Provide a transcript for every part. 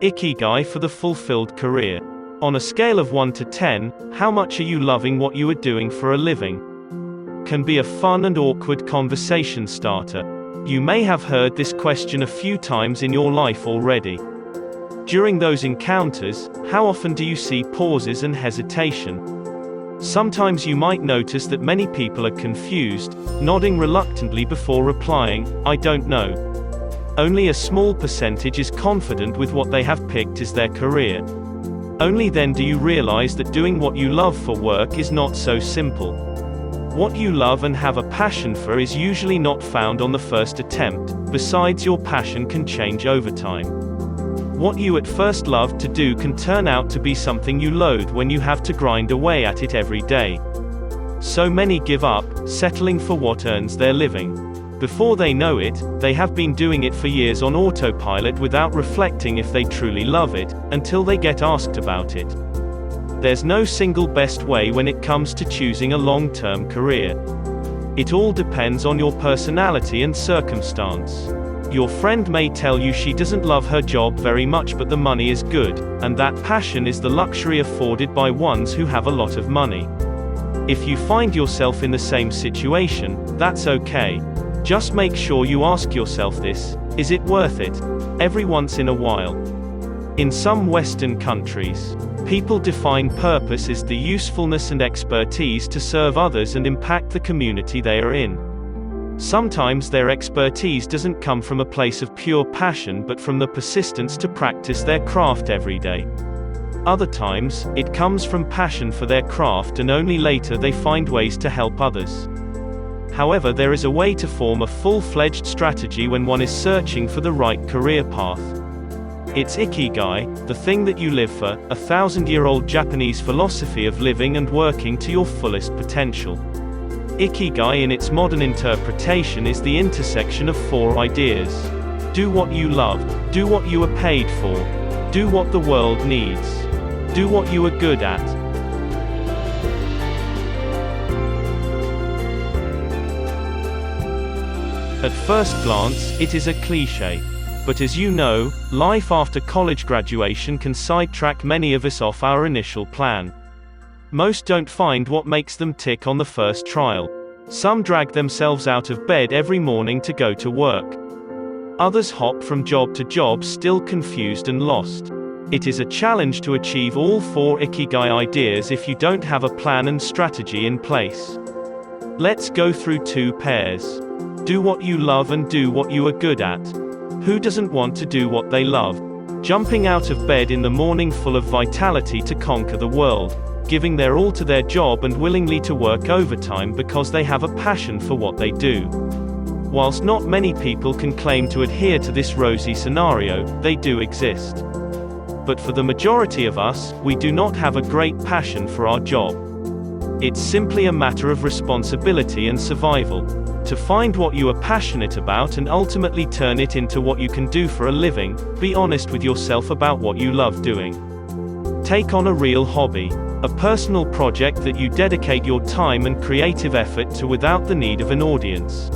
Ikigai for the fulfilled career. On a scale of 1 to 10, how much are you loving what you are doing for a living? Can be a fun and awkward conversation starter. You may have heard this question a few times in your life already. During those encounters, how often do you see pauses and hesitation? Sometimes you might notice that many people are confused, nodding reluctantly before replying, "I don't know." Only a small percentage is confident with what they have picked as their career. Only then do you realize that doing what you love for work is not so simple. What you love and have a passion for is usually not found on the first attempt. Besides, your passion can change over time. What you at first loved to do can turn out to be something you loathe when you have to grind away at it every day. So many give up, settling for what earns their living. Before they know it, they have been doing it for years on autopilot without reflecting if they truly love it, until they get asked about it. There's no single best way when it comes to choosing a long-term career. It all depends on your personality and circumstance. Your friend may tell you she doesn't love her job very much but the money is good, and that passion is the luxury afforded by ones who have a lot of money. If you find yourself in the same situation, that's okay. Just make sure you ask yourself this: is it worth it? Every once in a while. In some Western countries, people define purpose as the usefulness and expertise to serve others and impact the community they are in. Sometimes their expertise doesn't come from a place of pure passion but from the persistence to practice their craft every day. Other times, it comes from passion for their craft and only later they find ways to help others. However, there is a way to form a full-fledged strategy when one is searching for the right career path. It's Ikigai, the thing that you live for, a 1,000-year-old Japanese philosophy of living and working to your fullest potential. Ikigai in its modern interpretation is the intersection of 4 ideas. Do what you love, do what you are paid for, do what the world needs, do what you are good at. At first glance, it is a cliché. But as you know, life after college graduation can sidetrack many of us off our initial plan. Most don't find what makes them tick on the first trial. Some drag themselves out of bed every morning to go to work. Others hop from job to job still confused and lost. It is a challenge to achieve all 4 Ikigai ideas if you don't have a plan and strategy in place. Let's go through 2 pairs. Do what you love and do what you are good at. Who doesn't want to do what they love? Jumping out of bed in the morning full of vitality to conquer the world, giving their all to their job and willingly to work overtime because they have a passion for what they do. Whilst not many people can claim to adhere to this rosy scenario, they do exist. But for the majority of us, we do not have a great passion for our job. It's simply a matter of responsibility and survival. To find what you are passionate about and ultimately turn it into what you can do for a living, be honest with yourself about what you love doing. Take on a real hobby, a personal project that you dedicate your time and creative effort to without the need of an audience.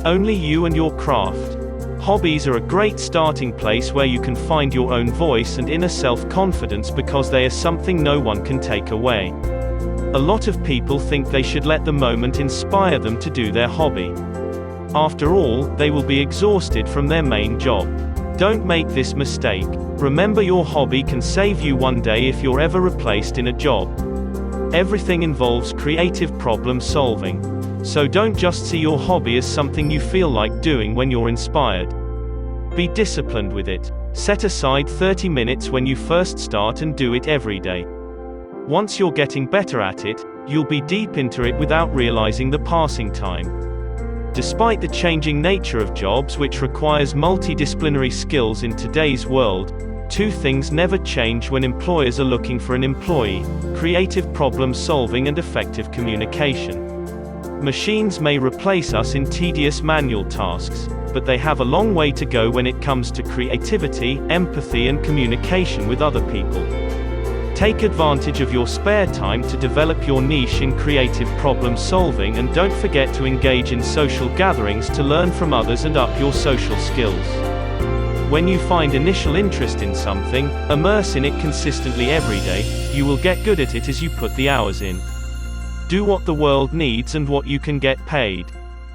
Only you and your craft. Hobbies are a great starting place where you can find your own voice and inner self-confidence because they are something no one can take away. A lot of people think they should let the moment inspire them to do their hobby. After all, they will be exhausted from their main job. Don't make this mistake. Remember, your hobby can save you one day if you're ever replaced in a job. Everything involves creative problem solving. So don't just see your hobby as something you feel like doing when you're inspired. Be disciplined with it. Set aside 30 minutes when you first start and do it every day. Once you're getting better at it, you'll be deep into it without realizing the passing time. Despite the changing nature of jobs which requires multidisciplinary skills in today's world, 2 things never change when employers are looking for an employee: creative problem solving and effective communication. Machines may replace us in tedious manual tasks, but they have a long way to go when it comes to creativity, empathy and communication with other people. Take advantage of your spare time to develop your niche in creative problem solving, and don't forget to engage in social gatherings to learn from others and up your social skills. When you find initial interest in something, immerse in it consistently every day. You will get good at it as you put the hours in. Do what the world needs and what you can get paid.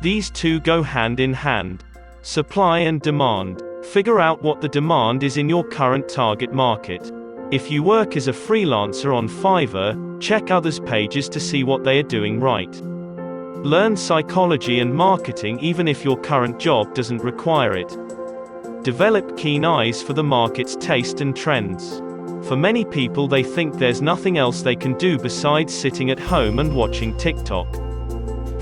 These two go hand in hand. Supply and demand. Figure out what the demand is in your current target market. If you work as a freelancer on Fiverr, check others' pages to see what they are doing right. Learn psychology and marketing even if your current job doesn't require it. Develop keen eyes for the market's taste and trends. For many people, they think there's nothing else they can do besides sitting at home and watching TikTok.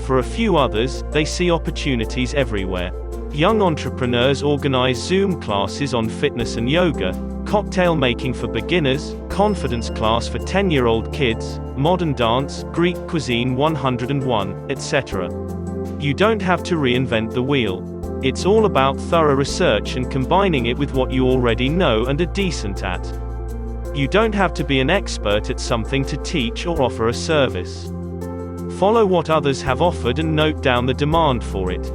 For a few others, they see opportunities everywhere. Young entrepreneurs organize Zoom classes on fitness and yoga, cocktail making for beginners, confidence class for 10-year-old kids, modern dance, Greek cuisine 101, etc. You don't have to reinvent the wheel. It's all about thorough research and combining it with what you already know and are decent at. You don't have to be an expert at something to teach or offer a service. Follow what others have offered and note down the demand for it.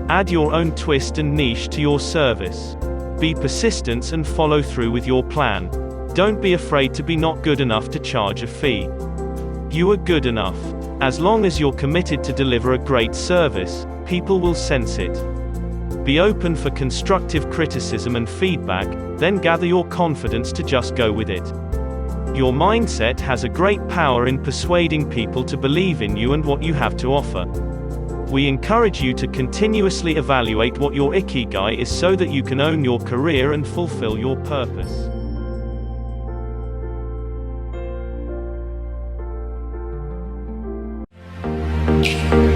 Add your own twist and niche to your service. Be persistent and follow through with your plan. Don't be afraid to be not good enough to charge a fee. You are good enough. As long as you're committed to deliver a great service, people will sense it. Be open for constructive criticism and feedback, then gather your confidence to just go with it. Your mindset has a great power in persuading people to believe in you and what you have to offer. We encourage you to continuously evaluate what your Ikigai is so that you can own your career and fulfill your purpose. Thank you.